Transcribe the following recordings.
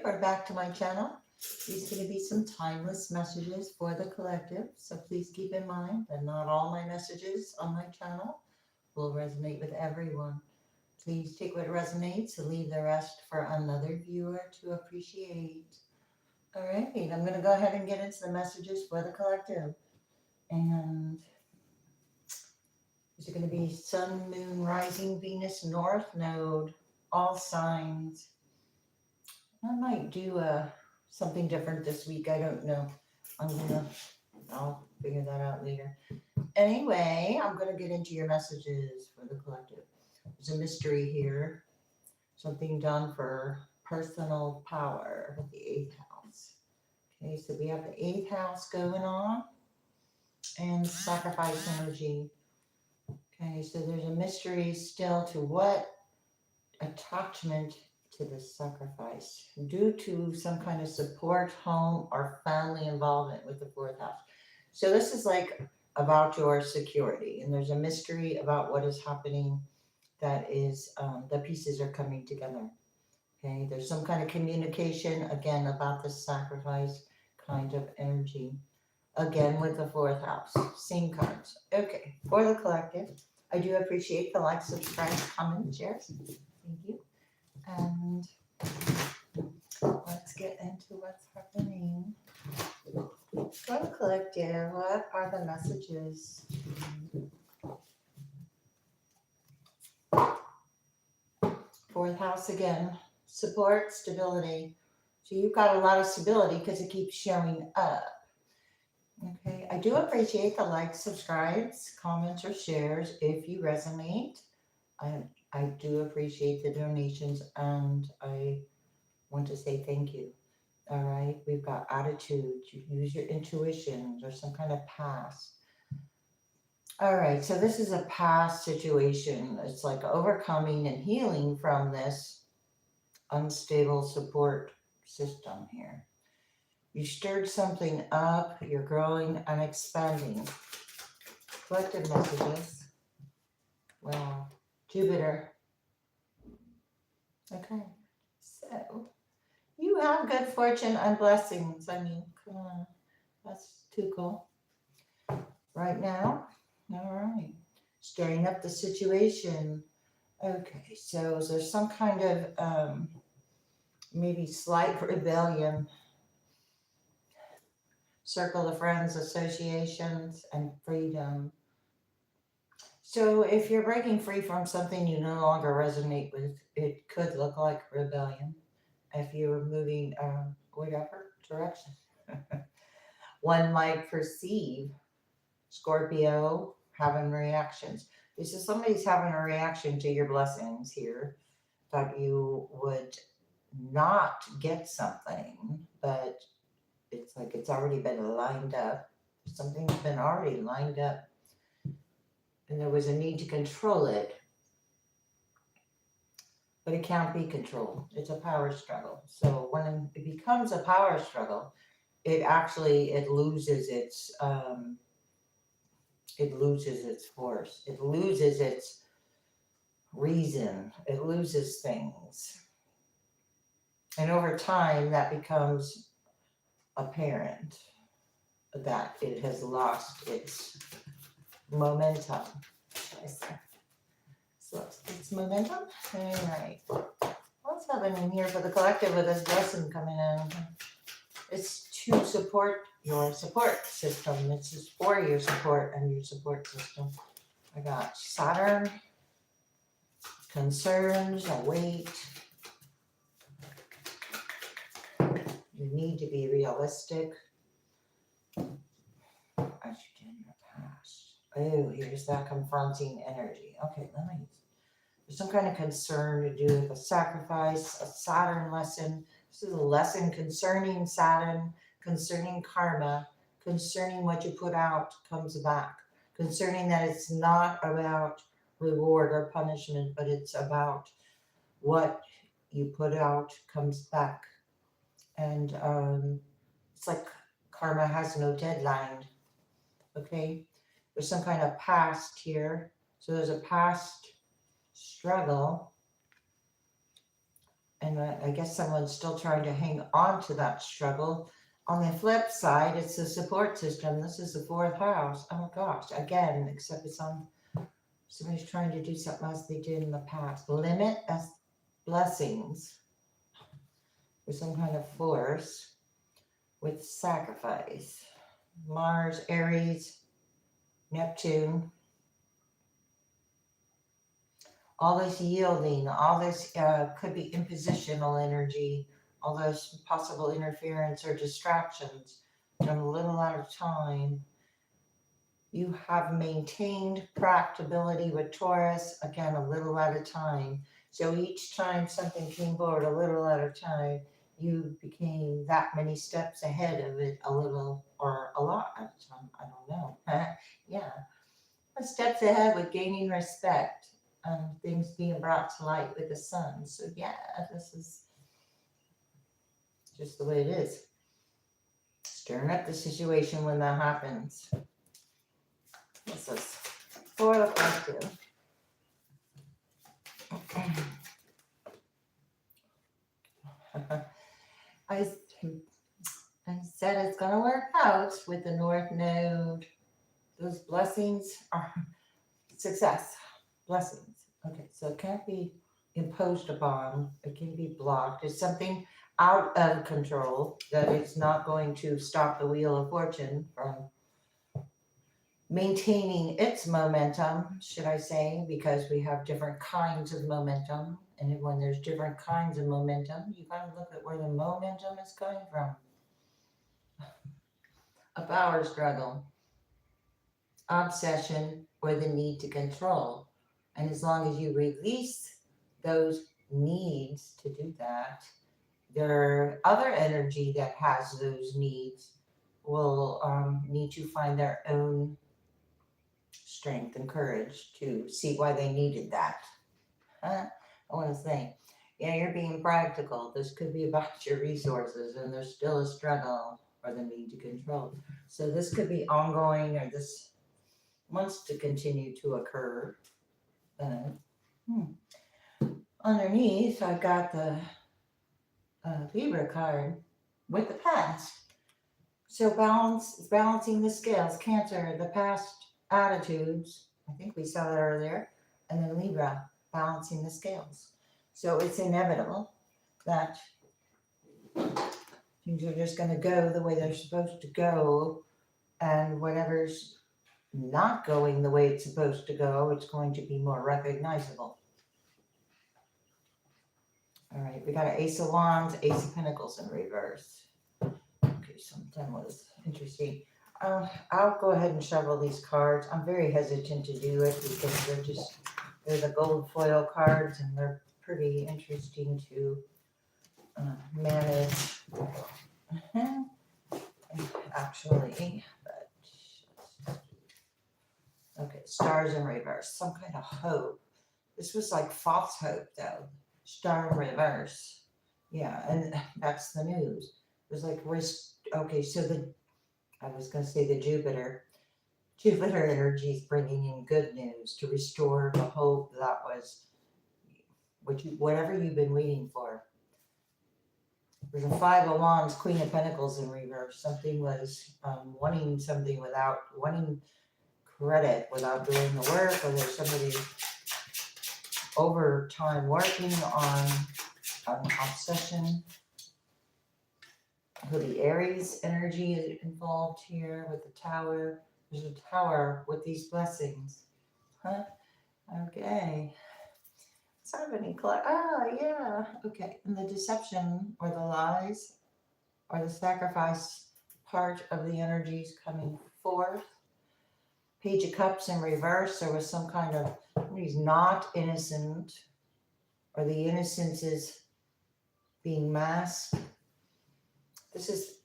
Or back to my channel. These are going to be some timeless messages for the collective. So please keep in mind that not all my messages on my channel will resonate with everyone. Please take what resonates and leave the rest for another viewer to appreciate. All right, I'm going to go ahead and get into the messages for the collective. And these are going to be Sun, Moon, Rising, Venus, North Node, all signs. I might do something different this week. I don't know. I'll figure that out later. Anyway, I'm gonna get into your messages for the collective. There's a mystery here. Something done for personal power with the 8th house. Okay, so we have the 8th house going on and sacrifice energy. Okay, so there's a mystery still to what attachment to the sacrifice due to some kind of support, home, or family involvement with the 4th house. So this is like about your security, and there's a mystery about what is happening. That is, the pieces are coming together. Okay, there's some kind of communication again about the sacrifice kind of energy. Again with the 4th house, same cards. Okay, for the collective, I do appreciate the likes, subscribe, comments, shares. Thank you. And let's get into what's happening. For the collective, what are the messages? 4th house again, support, stability. So you've got a lot of stability because it keeps showing up. Okay, I do appreciate the likes, subscribes, comments, or shares if you resonate. I do appreciate the donations, and I want to say thank you. All right, we've got attitude, you use your intuition, there's some kind of past. All right, so this is a past situation. It's like overcoming and healing from this unstable support system here. You stirred something up, you're growing and expanding. Collective messages. Wow, Jupiter. Okay, so you have good fortune and blessings. I mean, come on, that's too cool. Right now, all right, stirring up the situation. Okay, so there's some kind of maybe slight rebellion. Circle of friends, associations, and freedom. So if you're breaking free from something you no longer resonate with, it could look like rebellion. If you're moving whatever direction. One might perceive Scorpio having reactions. This is somebody's having a reaction to your blessings here, that you would not get something, but it's like it's already been lined up. Something's been already lined up, and there was a need to control it, but it can't be controlled. It's a power struggle. So when it becomes a power struggle, it loses its force. It loses its reason. It loses things. And over time, that becomes apparent that it has lost its momentum. I say. So it's momentum. All right. What's happening here for the collective with this lesson coming in? It's to support your support system. It's just for your support and your support system. I got Saturn, concerns, a weight. You need to be realistic. As you did in the past. Oh, here's that confronting energy. Okay, there's some kind of concern to do with a sacrifice, a Saturn lesson. This is a lesson concerning Saturn, concerning karma, concerning what you put out comes back, concerning that it's not about reward or punishment, but it's about what you put out comes back. And it's like karma has no deadline. Okay, there's some kind of past here. So there's a past struggle, And I guess someone's still trying to hang on to that struggle. On the flip side, it's the support system. This is the fourth house. Oh gosh, again, except it's on somebody's trying to do something else they did in the past. Limit as blessings with some kind of force with sacrifice. Mars, Aries, Neptune. All this yielding, all this could be impositional energy, all those possible interference or distractions from a little at a time. You have maintained practicability with Taurus, again, a little at a time. So each time something came forward, a little at a time, you became that many steps ahead of it, a little or a lot at a time. I don't know. Yeah. Steps ahead with gaining respect. Things being brought to light with the sun. So yeah, this is just the way it is. Stirring up the situation when that happens. This is for the collective. I said it's going to work out with the North Node. Those blessings are success. Blessings. Okay, so it can't be imposed upon. It can be blocked. It's something out of control that it's not going to stop the wheel of fortune from maintaining its momentum, should I say, because we have different kinds of momentum. And when there's different kinds of momentum, you got to look at where the momentum is coming from. A power struggle, obsession, or the need to control. And as long as you release those needs to do that, their other energy that has those needs will need to find their own strength and courage to see why they needed that. I want to say, yeah, you're being practical. This could be about your resources, and there's still a struggle or the need to control. So this could be ongoing, or this wants to continue to occur. Underneath, I've got the Libra card with the past. So balancing the scales, Cancer, the past attitudes. I think we saw that earlier. And then Libra, balancing the scales. So it's inevitable that things are just going to go the way they're supposed to go. And whatever's not going the way it's supposed to go, it's going to be more recognizable. All right, we got an Ace of Wands, Ace of Pentacles in reverse. Okay, sometime was interesting. I'll go ahead and shuffle these cards. I'm very hesitant to do it because they're the gold foil cards and they're pretty interesting to manage. Actually, but okay, stars in reverse, some kind of hope. This was like false hope though. Star in reverse. Yeah, and that's the news. It was like, okay, so I was going to say the Jupiter energy is bringing in good news to restore the hope that was whatever you've been waiting for. There's a Five of Wands, Queen of Pentacles in reverse. Something was wanting something without wanting credit, without doing the work, or there's somebody overtime working on an obsession. So the Aries energy is involved here with the Tower. There's a Tower with these blessings. Huh? Okay. Let's have any yeah. Okay. And the deception or the lies or the sacrifice part of the energies coming forth. Page of Cups in reverse. There was some kind of, somebody's not innocent, or the innocence is being masked. This is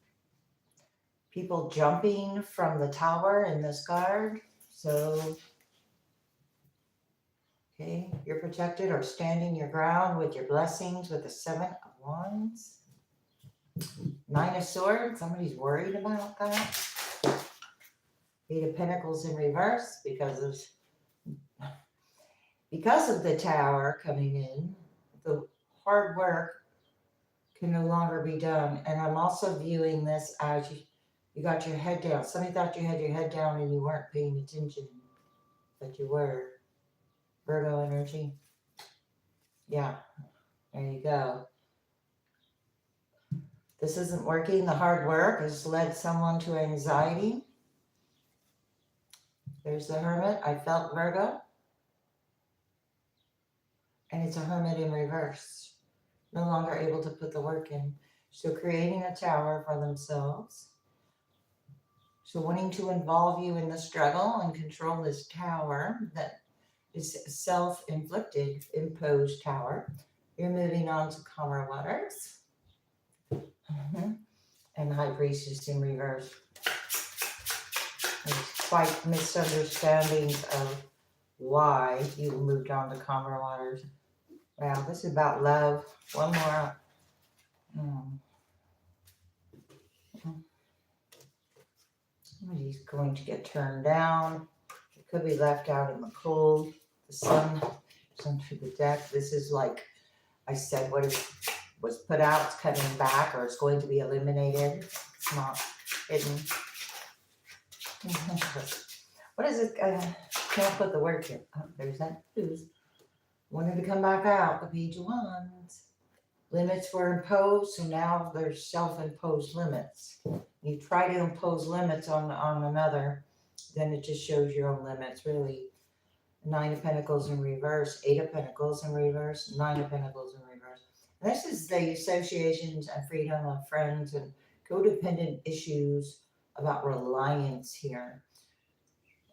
people jumping from the tower in this card. So, okay, you're protected or standing your ground with your blessings with the Seven of Wands. Nine of Swords, somebody's worried about that. Eight of Pentacles in reverse because of the Tower coming in, the hard work can no longer be done. And I'm also viewing this as you got your head down. Somebody thought you had your head down and you weren't paying attention, but you were. Virgo energy. Yeah, there you go. This isn't working. The hard work has led someone to anxiety. There's the Hermit. I felt Virgo. And it's a Hermit in reverse. No longer able to put the work in. So creating a tower for themselves. So wanting to involve you in the struggle and control this tower that is self-inflicted, imposed tower. You're moving on to calmer waters. And High Priestess in reverse. There's quite misunderstandings of why you moved on to calmer waters. Wow, this is about love. One more. Somebody's going to get turned down. It could be left out in the cold. The sun through the deck. This is like I said, what was put out, it's cutting back, or it's going to be eliminated. It's not hidden. What is it? Can't put the word here. Oh, there's that news. Wanted to come back out. The Page of Wands. Limits were imposed, so now there's self-imposed limits. You try to impose limits on another, then it just shows your own limits, really. Nine of Pentacles in reverse, Eight of Pentacles in reverse, Nine of Pentacles in reverse. This is the associations and freedom of friends and codependent issues about reliance here.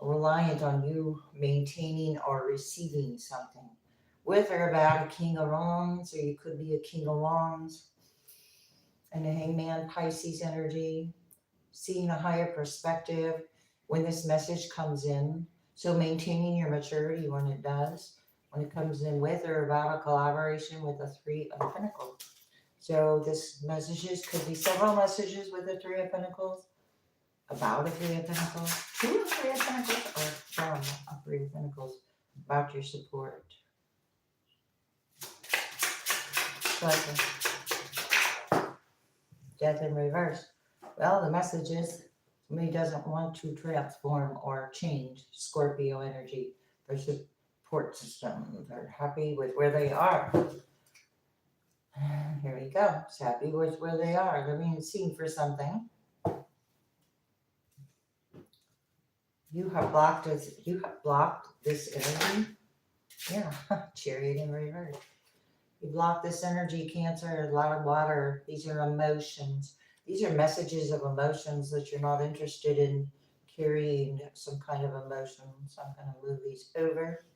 Reliant on you maintaining or receiving something. With or about a King of Wands, or you could be a King of Wands. And the Hangman, Pisces energy. Seeing a higher perspective when this message comes in. So maintaining your maturity when it does. When it comes in with or about a collaboration with a Three of Pentacles. So this messages could be several messages with the Three of Pentacles. About a Three of Pentacles. Two of Three of Pentacles. Or from a Three of Pentacles. About your support. Death in reverse. Well, the message is somebody doesn't want to transform or change. Scorpio energy. Their support system. They're happy with where they are. Here we go. It's happy with where they are. They're being seen for something. You have blocked this. You have blocked this energy. Yeah, Chariot in reverse. You block this energy, Cancer, a lot of water. These are emotions. These are messages of emotions that you're not interested in carrying some kind of emotion. So I'm going to move these over.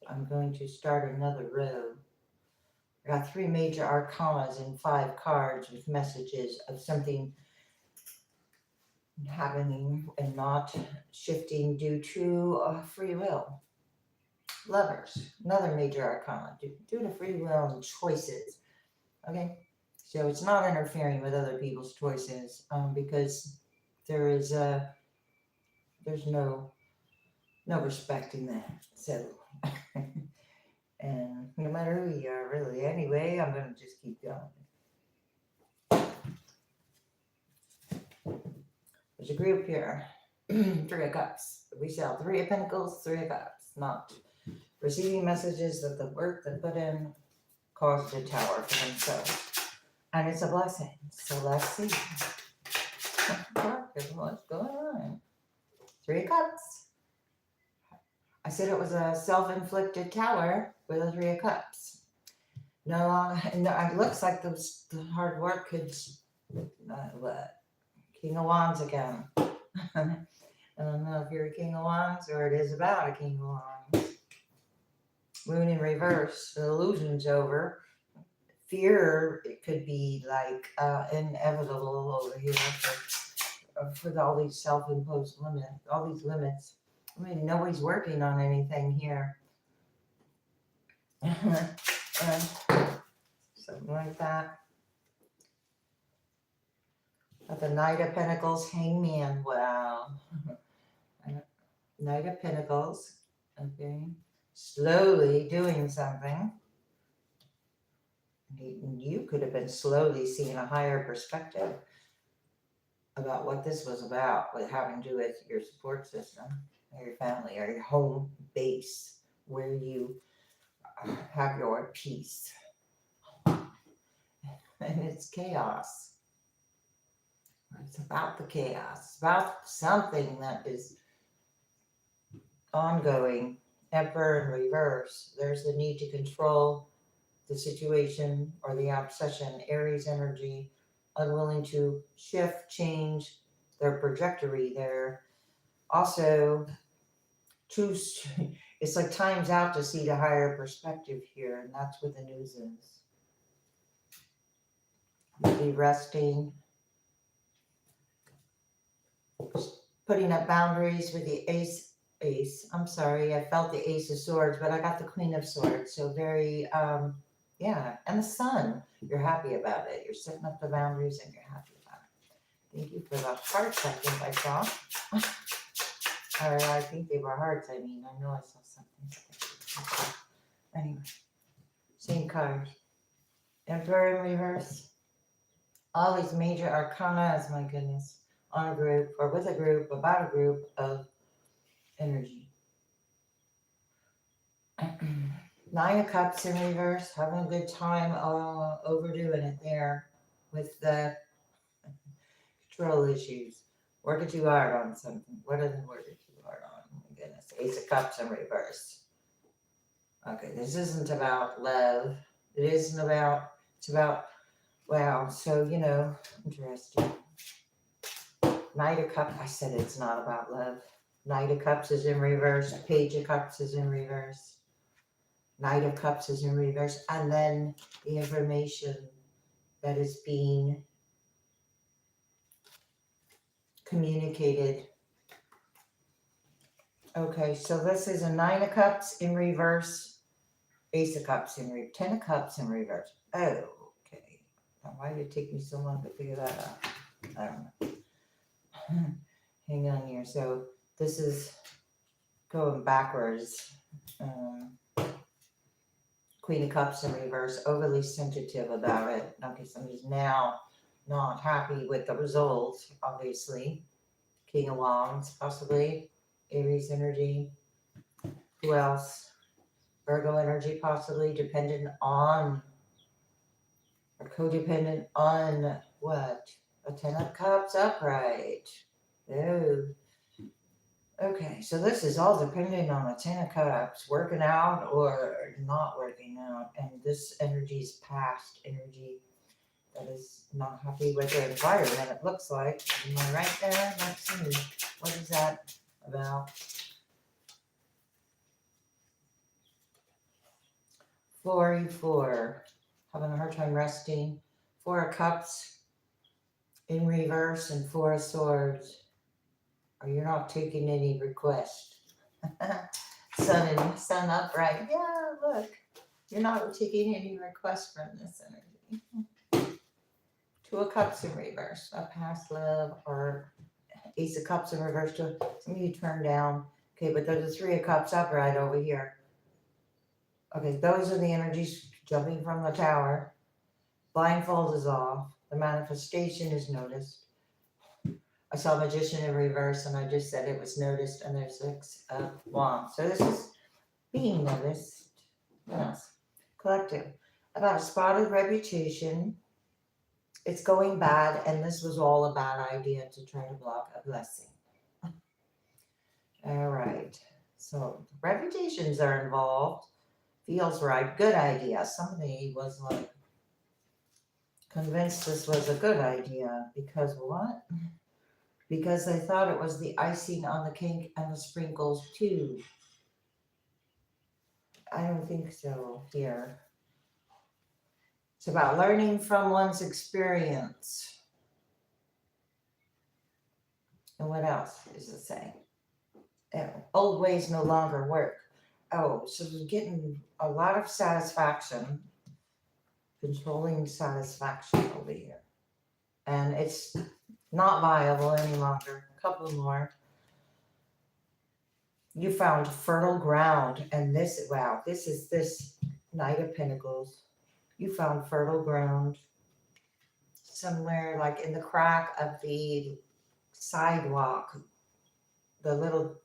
I'm going to start another row. I got 3 major arcanas and 5 cards with messages of something happening and not shifting due to free will. Lovers, another major arcana, due to free will and choices. Okay, so it's not interfering with other people's choices because there's no respect in that. So, and no matter who you are, really. Anyway, I'm going to just keep going. There's a group here. 3 of Cups. We sell 3 of Pentacles, 3 of Cups. Not receiving messages that the work they put in caused a tower for themselves. And it's a blessing. So let's see. What's going on? 3 of Cups. I said it was a self-inflicted tower with a 3 of Cups. No, it looks like the hard work could, what? King of Wands again. I don't know if you're a King of Wands or it is about a King of Wands. Moon in reverse. The illusion's over. Fear, it could be like inevitable over here for all these self-imposed limits, all these limits. I mean, nobody's working on anything here. Something like that. At the Knight of Pentacles, Hangman. Wow. Knight of Pentacles. Okay. Slowly doing something. You could have been slowly seeing a higher perspective about what this was about, with having to do with your support system, or your family, or your home base, where you have your peace. And it's chaos. It's about the chaos. It's about something that is ongoing. Emperor in reverse. There's the need to control the situation or the obsession. Aries energy, unwilling to shift, change their trajectory. They're also choose. It's like time's out to see the higher perspective here, and that's what the news is. Maybe resting, putting up boundaries with the ace. I'm sorry, I felt the Ace of Swords, but I got the Queen of Swords. So very, yeah. And the Sun, you're happy about it. You're setting up the boundaries and you're happy about it. Thank you for the hearts, I think I saw. Or I think they were hearts, I mean. I know I saw something. Anyway, same card. Emperor in reverse. All these major arcana, my goodness, on a group or with a group, about a group of energy. Nine of Cups in reverse, having a good time, overdoing it there with the control issues. Working too hard on something. What are they working too hard on? Oh my goodness. Ace of Cups in reverse. Okay, this isn't about love. It isn't about, it's about, wow, so, you know, interesting. Knight of Cups, I said it's not about love. Knight of Cups is in reverse. Page of Cups is in reverse. Knight of Cups is in reverse. And then the information that is being communicated. Okay, so this is a Nine of Cups in reverse. Ace of Cups in reverse. 10 of Cups in reverse. Oh, okay. Now, why did it take me so long to figure that out? I don't know. Hang on here. So this is going backwards. Queen of Cups in reverse, overly sensitive about it. Okay, somebody's now not happy with the results, obviously. King of Wands, possibly. Aries energy. Who else? Virgo energy, possibly. Dependent on, or codependent on what? A 10 of Cups upright. Oh. Okay, so this is all depending on the 10 of Cups, working out or not working out. And this energy is past energy that is not happy with their environment, it looks like. Am I right there? Let's see. What is that about? 44. Having a hard time resting. 4 of Cups in reverse and 4 of Swords. Or you're not taking any requests. Sun upright. Yeah, look. You're not taking any requests from this energy. 2 of Cups in reverse. A past love or Ace of Cups in reverse. To some of you turn down. Okay, but there's a 3 of Cups upright over here. Okay, those are the energies jumping from the tower. Blindfold is off. The manifestation is noticed. I saw Magician in reverse and I just said it was noticed, and there's 6 of Wands. So this is being noticed. What else? Collective. About a spotted reputation. It's going bad, and this was all a bad idea to try to block a blessing. All right. So reputations are involved. Feels right. Good idea. Somebody was like convinced this was a good idea because what? Because they thought it was the icing on the cake and the sprinkles too. I don't think so here. It's about learning from one's experience. And what else is it saying? Old ways no longer work. Oh, so we're getting a lot of satisfaction, controlling satisfaction over here. And it's not viable any longer. A couple more. You found fertile ground. And this, wow, this is this Knight of Pentacles. You found fertile ground somewhere like in the crack of the sidewalk. The little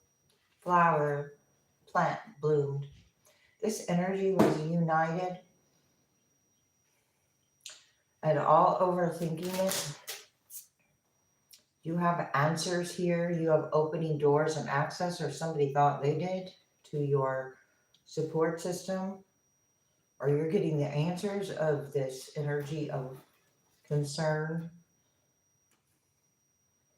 flower plant bloomed. This energy was united and all overthinking it. You have answers here. You have opening doors and access, or somebody thought they did, to your support system. Or you're getting the answers of this energy of concern.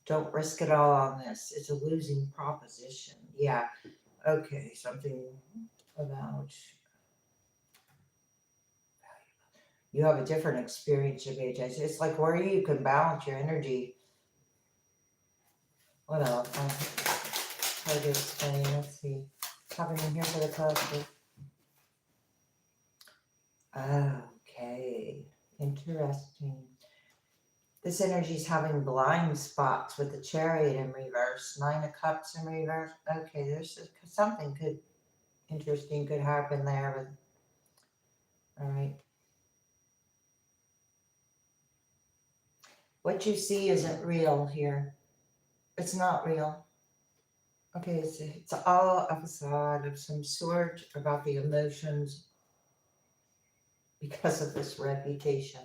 Don't risk it all on this. It's a losing proposition. Yeah. Okay. Something about you have a different experience of HIs. It's like where you can balance your energy. What else? I'll try to explain. Let's see. What's happening here for the collective? Okay. Interesting. This energy is having blind spots with the Chariot in reverse, 9 of Cups in reverse. Okay, there's something interesting could happen there. But, all right. What you see isn't real here. It's not real. Okay, it's all a facade of some sort about the emotions because of this reputation.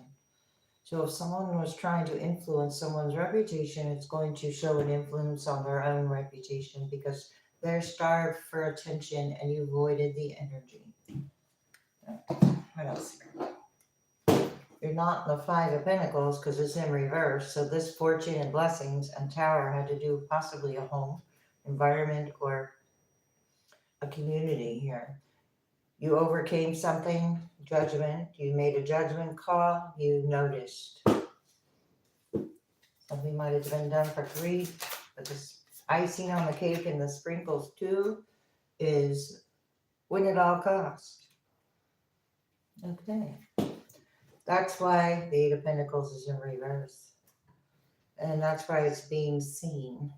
So if someone was trying to influence someone's reputation, it's going to show an influence on their own reputation because they're starved for attention and you avoided the energy. What else? You're not in the 5 of Pentacles because it's in reverse. So this fortune and blessings and tower had to do possibly a home, environment, or a community here. You overcame something, judgment. You made a judgment call. You noticed. Something might have been done for greed, but this icing on the cake and the sprinkles too is win at all cost. Okay. That's why the 8 of Pentacles is in reverse. And that's why it's being seen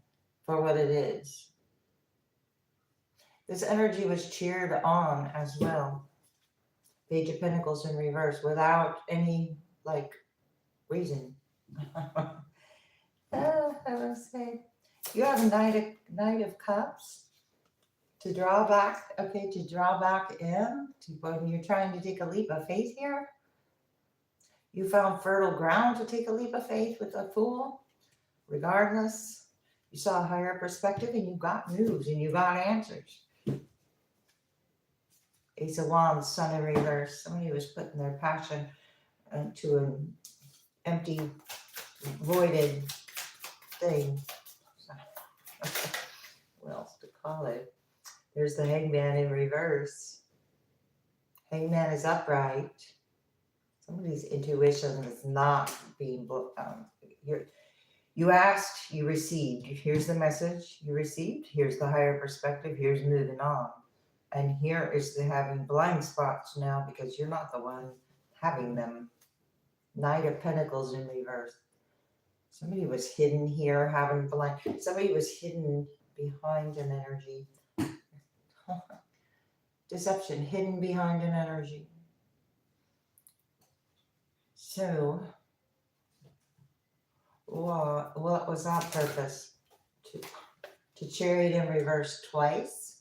for what it is. This energy was cheered on as well. Page of Pentacles in reverse without any, reason. I will say, you have a Knight of Cups to draw back. Okay, to draw back in to when you're trying to take a leap of faith here. You found fertile ground to take a leap of faith with a Fool. Regardless, you saw a higher perspective and you got news and you got answers. Ace of Wands, Sun in reverse. Somebody was putting their passion to an empty, voided thing. What else to call it? There's the Hangman in reverse. Hangman is upright. Somebody's intuition is not being you asked, you received. Here's the message you received. Here's the higher perspective. Here's moving on. And here is the having blind spots now because you're not the one having them. Knight of Pentacles in reverse. Somebody was hidden here having blind. Somebody was hidden behind an energy. Deception, hidden behind an energy. So, what was that purpose? To Chariot in reverse twice.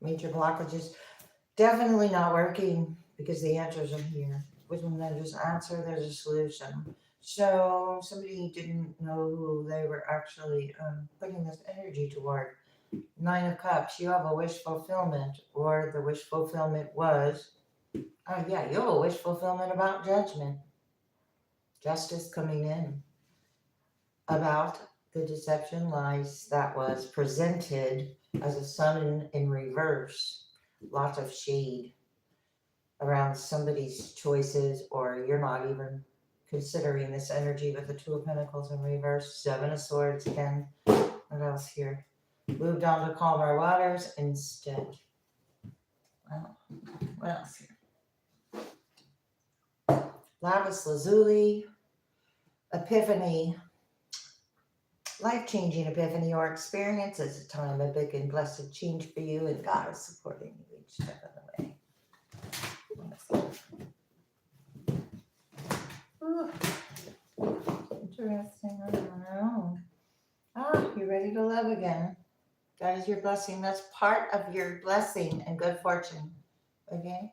Major blockages. Definitely not working because the answers are here. When there's an answer, there's a solution. So somebody didn't know who they were actually putting this energy toward. 9 of Cups, you have a wish fulfillment, or the wish fulfillment was, you have a wish fulfillment about judgment. Justice coming in. About the deception lies that was presented as a sun in reverse. Lots of shade around somebody's choices, or you're not even considering this energy with the 2 of Pentacles in reverse. 7 of Swords again. What else here? Moved on to calmer waters instead. Wow. What else here? Lapis Lazuli. Epiphany. Life-changing epiphany or experience is a time of big and blessed change for you, and God is supporting you each step of the way. Ooh, interesting. I don't know. You're ready to love again. That is your blessing. That's part of your blessing and good fortune. Okay?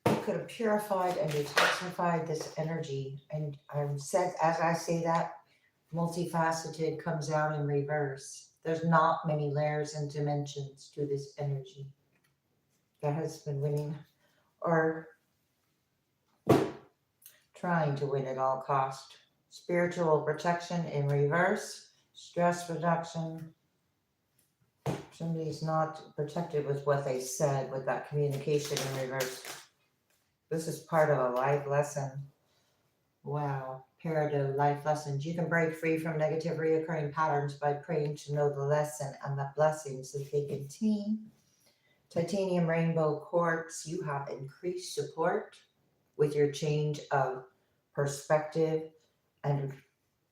You could have purified and detoxified this energy. And I'm said, as I say that, multifaceted comes out in reverse. There's not many layers and dimensions to this energy that has been winning or trying to win at all cost. Spiritual protection in reverse, stress reduction. Somebody's not protected with what they said with that communication in reverse. This is part of a life lesson. Wow. Parado life lessons. You can break free from negative reoccurring patterns by praying to know the lesson and the blessings that they contain. Titanium rainbow quartz, you have increased support with your change of perspective, and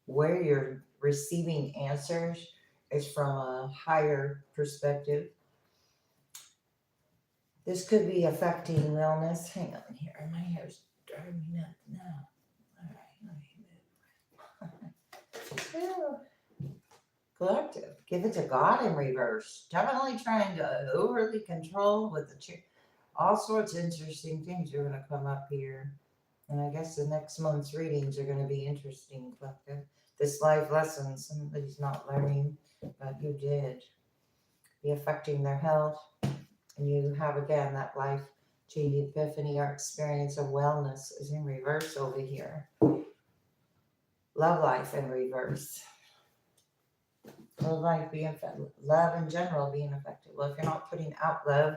where you're receiving answers is from a higher perspective. This could be affecting wellness. Hang on here. My hair's driving me nuts now. All right, let me move. Collective. Give it to God in reverse. Definitely trying to overly control with the all sorts of interesting things are going to come up here. And I guess the next month's readings are going to be interesting, Collective. This life lesson, somebody's not learning, but you did. Be affecting their health. And you have, again, that life-changing epiphany or experience of wellness is in reverse over here. Love life in reverse. Love life being affected. Love in general being affected. Well, if you're not putting out love,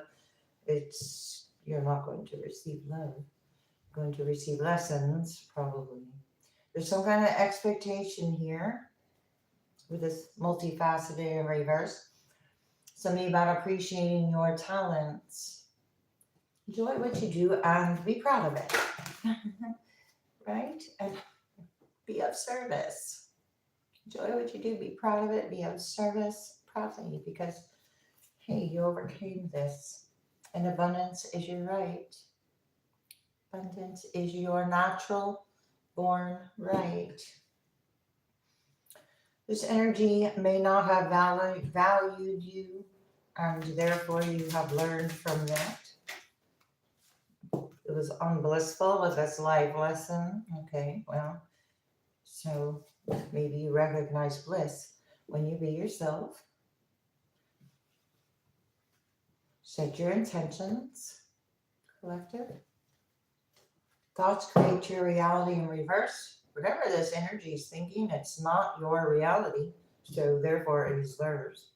you're not going to receive love. You're going to receive lessons, probably. There's some kind of expectation here with this multifaceted in reverse. Something about appreciating your talents. Enjoy what you do and be proud of it. Right? And be of service. Enjoy what you do, be proud of it, be of service proudly, because, hey, you overcame this. And abundance is your right. Abundance is your natural born right. This energy may not have valued you, and therefore you have learned from that. It was unblissful with this life lesson. Okay, well, so maybe you recognize bliss when you be yourself. Set your intentions, collective. Thoughts create your reality in reverse. Whatever this energy is thinking, it's not your reality. So therefore it is theirs.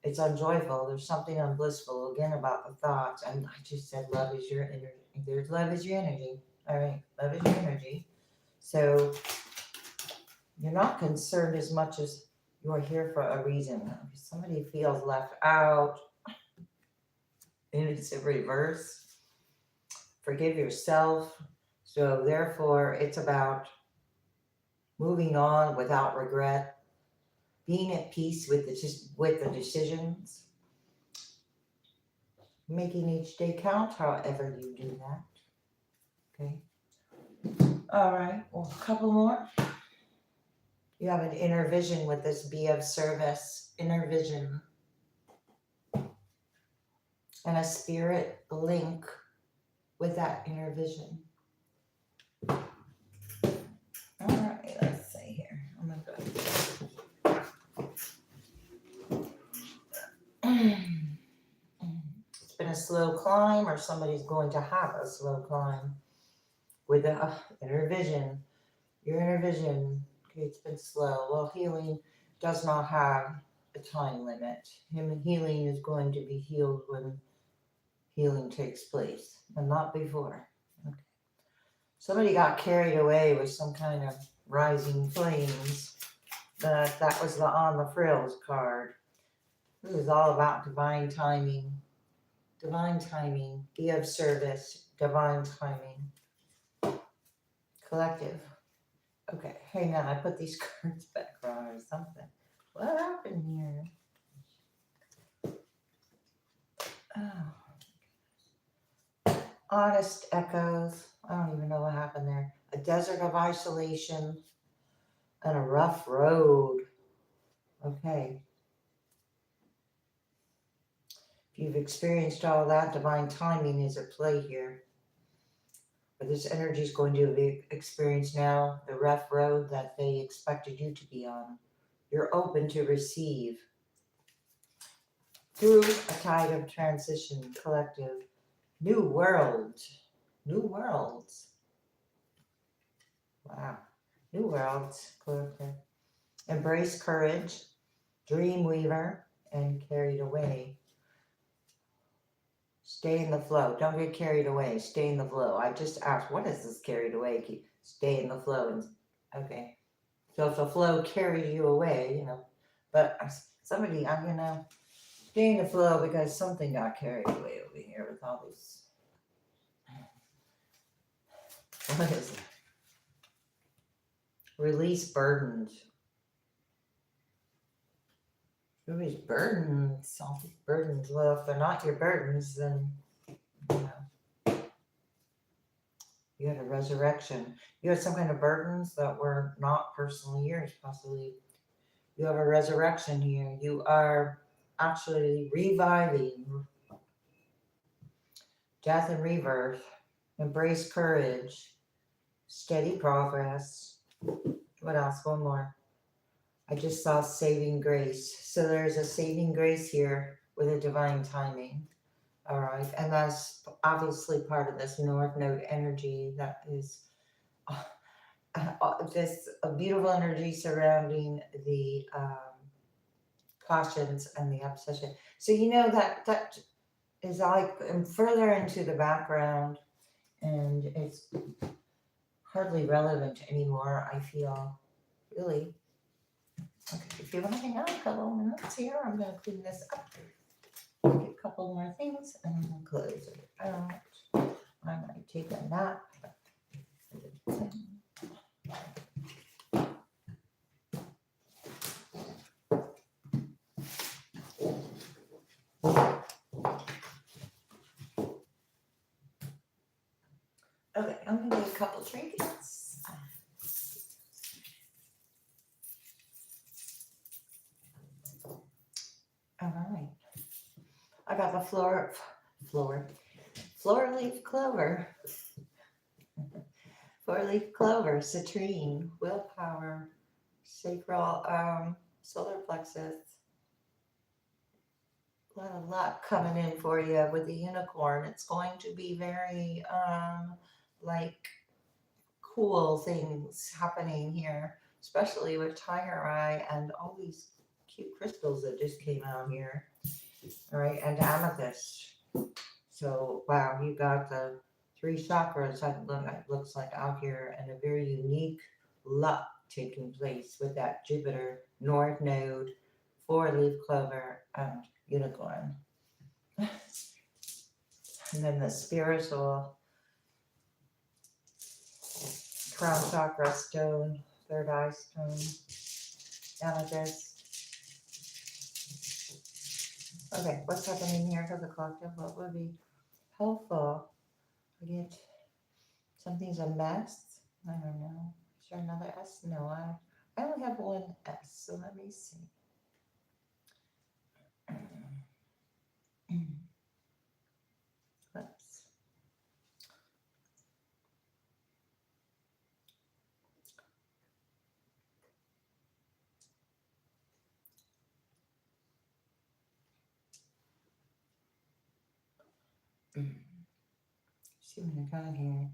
It's unjoyful. There's something unblissful, again, about the thoughts. And I just said love is your energy. There's love is your energy. All right, love is your energy. So you're not concerned as much as you're here for a reason. If somebody feels left out, and it's in reverse, forgive yourself. So therefore, it's about moving on without regret, being at peace with the decisions, making each day count, however you do that. Okay. All right. Well, a couple more. You have an inner vision with this be of service, inner vision, and a spirit link with that inner vision. All right, let's see here. Oh my God. It's been a slow climb, or somebody's going to have a slow climb with the inner vision. Your inner vision, okay, it's been slow. Well, healing does not have a time limit. Healing is going to be healed when healing takes place, and not before. Okay. Somebody got carried away with some kind of rising flames. That was the on the frills card. This is all about divine timing. Divine timing. Be of service. Divine timing. Collective. Okay, hang on. I put these cards back wrong or something. What happened here? Oh. Honest echoes. I don't even know what happened there. A desert of isolation and a rough road. Okay. If you've experienced all that, divine timing is at play here. But this energy is going to be experienced now, the rough road that they expected you to be on. You're open to receive through a tide of transition, collective. New world. New worlds. Wow. New worlds, collective. Embrace courage, dream weaver, and carried away. Stay in the flow. Don't get carried away. Stay in the flow. I just asked, what is this carried away? Stay in the flow. And, okay. So if the flow carries you away, you know, but somebody, I'm going to stay in the flow because something got carried away over here with all these. What is it? Release burdens. Release burdens. All these burdens. Well, if they're not your burdens, then, you know, you had a resurrection. You had some kind of burdens that were not personally yours, possibly. You have a resurrection here. You are actually reviving death and rebirth. Embrace courage. Steady progress. What else? One more. I just saw saving grace. So there's a saving grace here with a divine timing. All right. And that's obviously part of this North Node energy that is this beautiful energy surrounding the cautions and the obsession. So you know that is like further into the background, and it's hardly relevant anymore. I feel really. Okay, if you want to hang out a couple minutes here, I'm going to clean this up. Make a couple more things and I'm going to close it out. I'm going to take a nap. Okay, I'm going to do a couple trinkets. All right. I got the floor leaf clover. Four leaf clover, citrine, willpower, sacral, solar plexus. A lot of luck coming in for you with the unicorn. It's going to be very like cool things happening here, especially with tiger eye and all these cute crystals that just came out here. All right, and amethyst. So wow, you got the three chakras that looks like out here, and a very unique luck taking place with that Jupiter North Node, four-leaf clover, and unicorn. And then the spiritual crown chakra stone, third eye stone, amethyst. Okay, what's happening here for the collective? What would be helpful? I get something's a mess. I don't know. Is there another S? No, I only have one S, so let me see. Let's. See what I got here.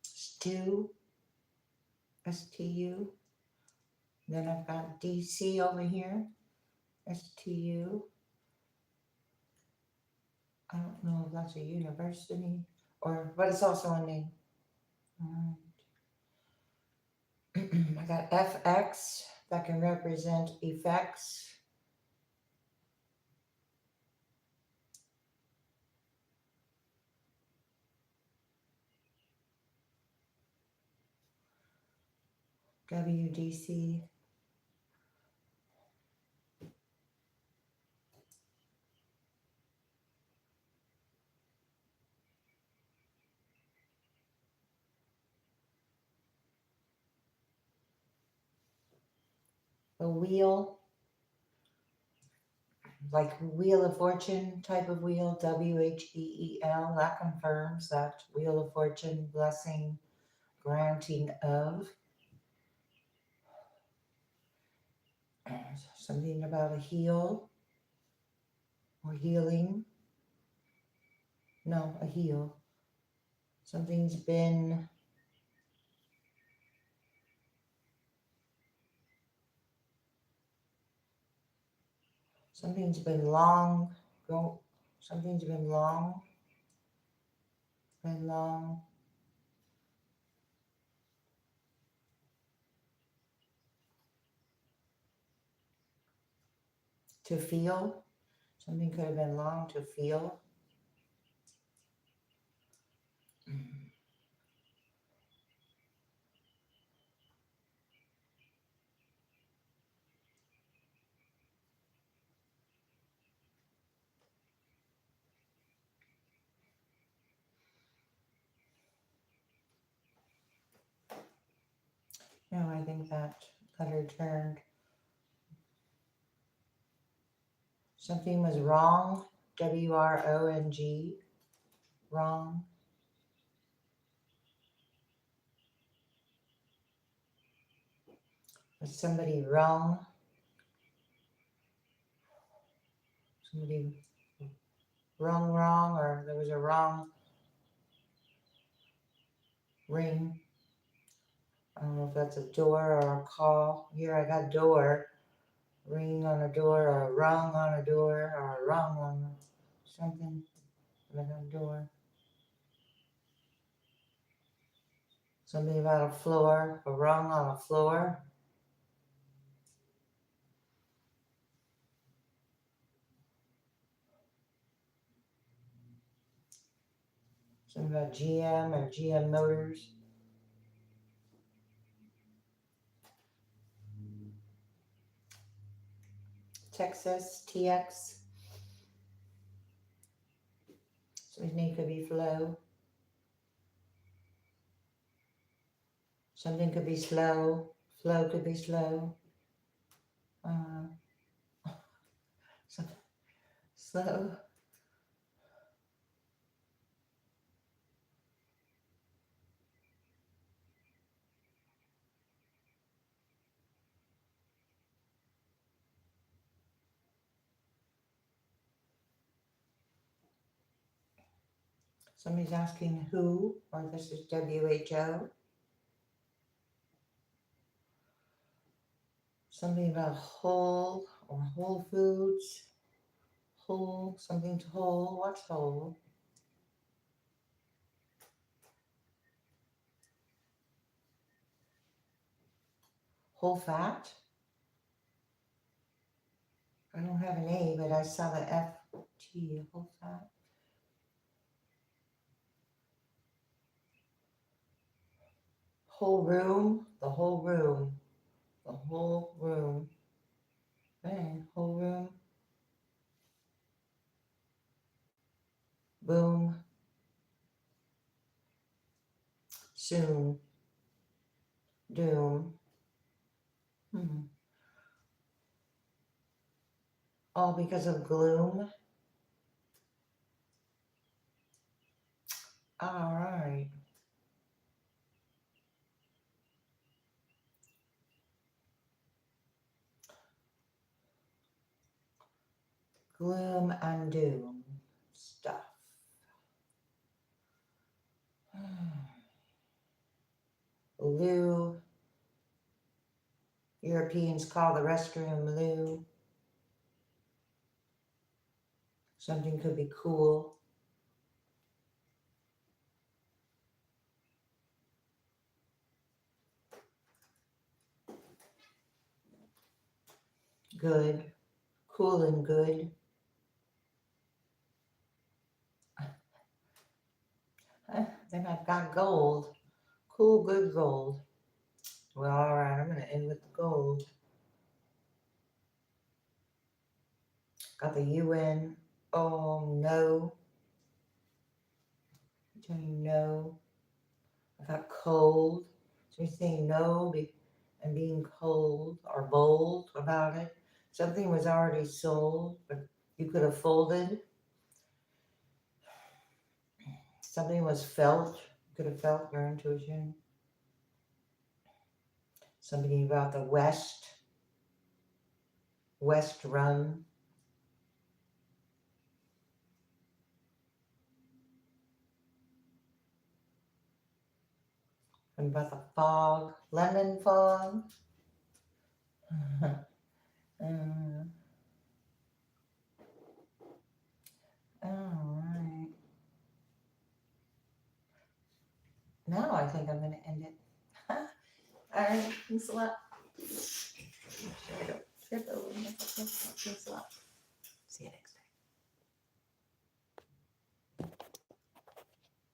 Stu, STU. Then I've got DC over here, STU. I don't know if that's a university or, but it's also a name. I got FX that can represent effects. WDC. A wheel, like Wheel of Fortune type of wheel, WHEEL. That confirms that Wheel of Fortune, blessing, granting of. Something about a heal or healing. No, a heal. Something's been long. Something's been long. Been long. To feel. Something could have been long to feel. No, I think that letter turned. Something was wrong. WRONG. Wrong. Was somebody wrong? Somebody wrong, or there was a wrong ring. I don't know if that's a door or a call. Here I got door. Ring on a door, or a rung on a door, or a rung on something like a door. Something about a floor, a rung on a floor. Something about GM or GM Motors. Texas, TX. So his name could be Flo. Something could be slow. Flow could be slow. Slow. Somebody's asking who, or this is WHO. Something about whole or Whole Foods. Whole, something to whole. What's whole? Whole fat? I don't have an A, but I saw the FT, whole fat. Whole room, the whole room, the whole room. Okay, whole room. Boom. Soon. Doom. All because of gloom. All right. Gloom and doom stuff. Loo. Europeans call the restroom loo. Something could be cool. Good. Cool and good. Then I've got gold. Cool, good gold. Well, all right, I'm in with the gold. Got the UN. Oh, no. I'm telling you no. I got cold. So you're saying no and being cold or bold about it. Something was already sold, but you could have folded. Something was felt. You could have felt your intuition. Something about the West Run. And about the fog, lemon fog. All right. Now I think I'm going to end it. All right. Thanks a lot. Sure I don't trip over myself. Thanks a lot. See you next time.